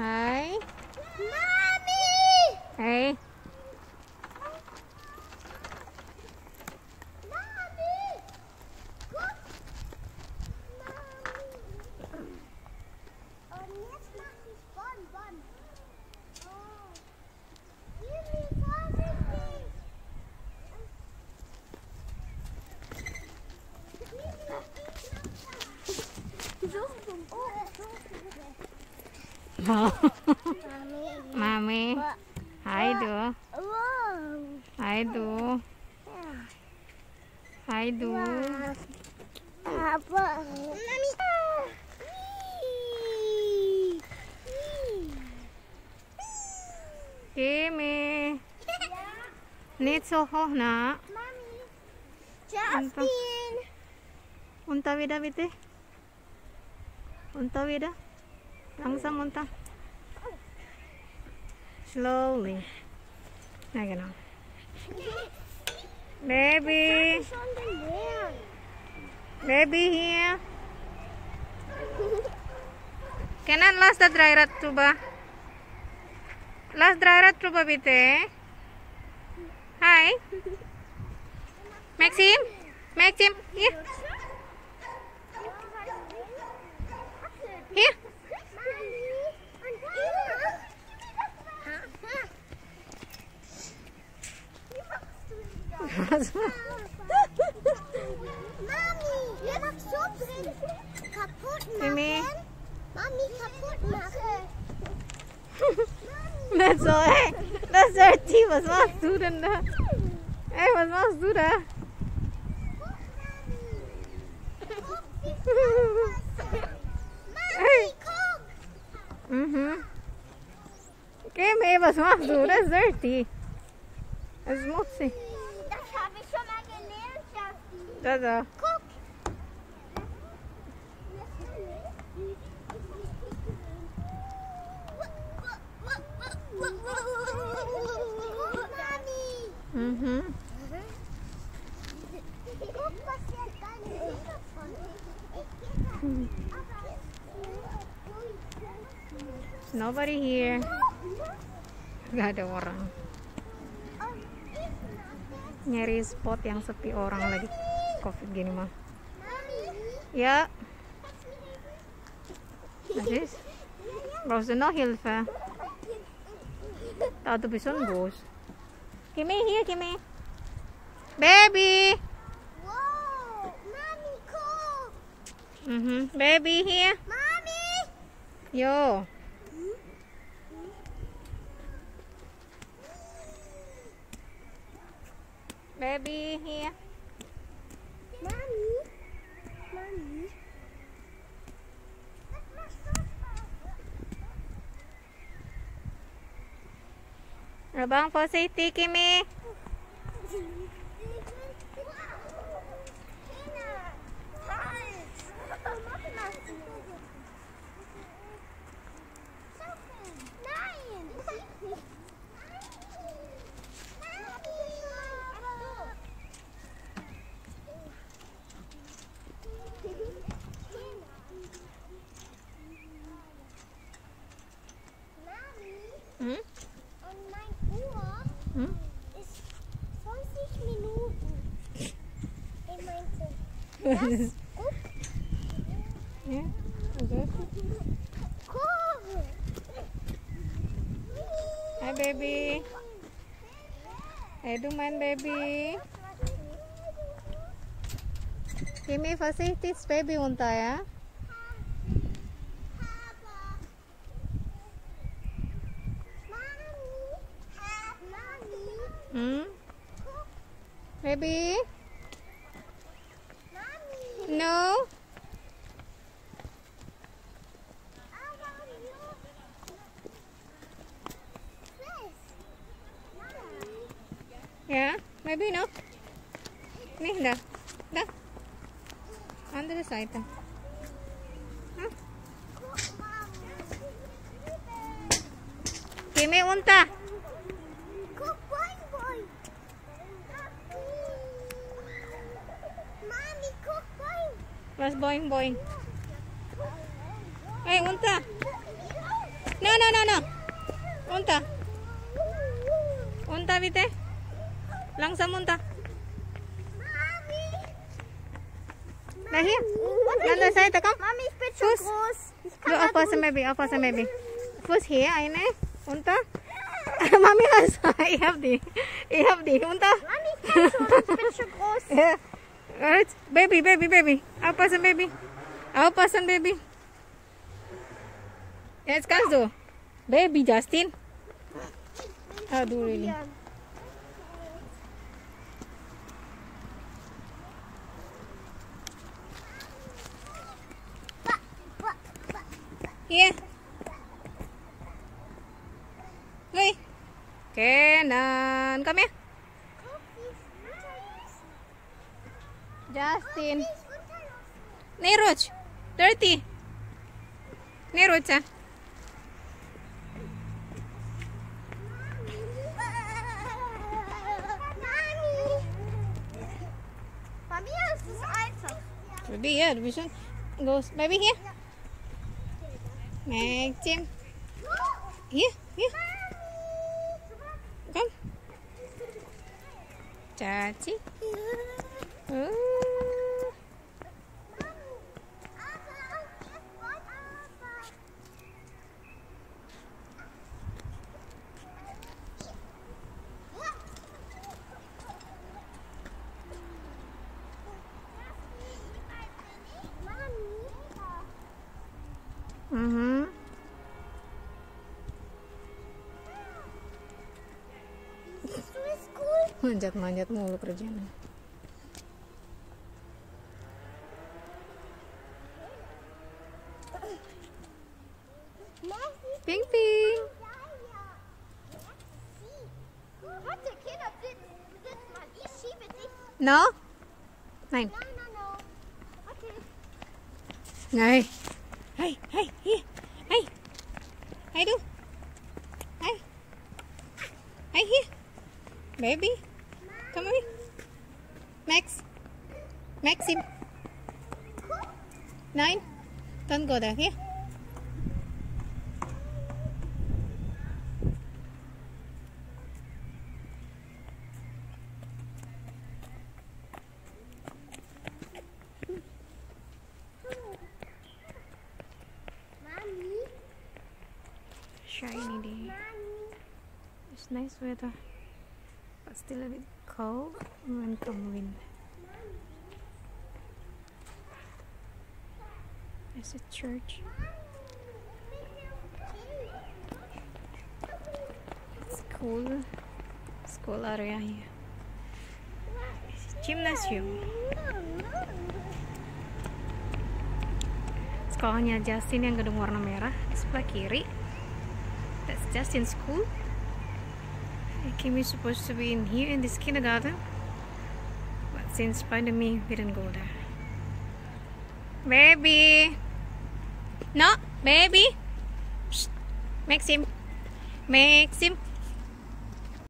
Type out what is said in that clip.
Hi. Mommy! Hey. Mommy! Guck! Mommy! Jetzt mach ich Bonbon. Oh. Jimmy, vorsichtig! Mami. Hai Du. Hai Du. Hai Du. Apa? Mami. Kimi. Nicht so hoch, na. Mami. Justin. Unter wieder bitte. Unter wieder. Langsam unter. Slowly. Na genau. Baby. Schon gelernt. Baby here. Can I last the dry rat coba? Last dry rat coba bitte. Hi. Maxim. Maxim. Here. Here. Mami, ihr macht so drin kaputt Kimi. machen. Mami, kaputt machen. That's so, hey, that's dirty. Was machst du denn da? Hey, was machst du da? Mami, guck. Mhm. Kimi, was machst du? Das ist dirty. Das ist schmutzig. Das habe ich schon mal gelernt, Justin. Da. Guck. Mami. Mhm. Guck, was der dann davon Nobody here. Gak ada orang. Nyari spot yang sepi orang lagi COVID gini mah. Ja. Was ist? Brauchst du noch Hilfe? Da, du bist schon groß. Kimi, hier, Kimi. Baby. Wow, Mami, guck. Mhm. Baby, hier. Mami. Jo. Baby, hier. Mami. Mami. Das macht so Spaß. Abang positif, Kimi. Hm? Und mein Uhr Hm? ist 20 Minuten. Ich meinte, guck. Ja, also. Guck. Hi, Baby. Hey, du mein Baby. Kimi, vorsichtig, das Baby unter, ja? Hmm? Baby? No? Yeah? Maybe no? Nih, dah. Dah. Andere Seite. Huh? Kimi, unter. Guck, boing, boing. Mami, guck, boing. Was boing boing? Hey, unter. No, No. Unta. Unta, bitte. Langsam unta. Na hier. Andere Seite, komm. Mami, ich bin schon Fuß. groß. Ich Du, kann aufpassen, Baby. Fuß hier, eine. Unter. Mami, ich hab die. Unter. Mami, ich kann schon. Ich bin schon groß. Ja. Alright. Baby. Aufpassen, Baby. Jetzt kannst du. Baby Justin. Aduh, Lili. Here. Hey. Kenan, come here. Justin. Neruch. Dirty. Neruch. Bei mir ist es einfach. Baby, yeah, we should go. Baby, here. Maxim. Here. Come. Chachi. Manjat mulu kerjaan. Ping. Warte, Kinder, sitz mal. Ich schiebe dich. No? Nein. No. Okay. Này. Hey, here. Hey, du. Hey, here. Baby. Come on. Maxim. Nein. Don't go there. Here. Mami. Shiny day. It's nice weather. But still a bit cold when come wind. There's a church. School area here. Gymnasium. Sekolahnya Justin yang gedung warna merah di sebelah kiri. That's Justin's school. Kimi is supposed to be in here in this kindergarten, but since pandemic we didn't go there. Baby, no, baby. Shh. Maxim.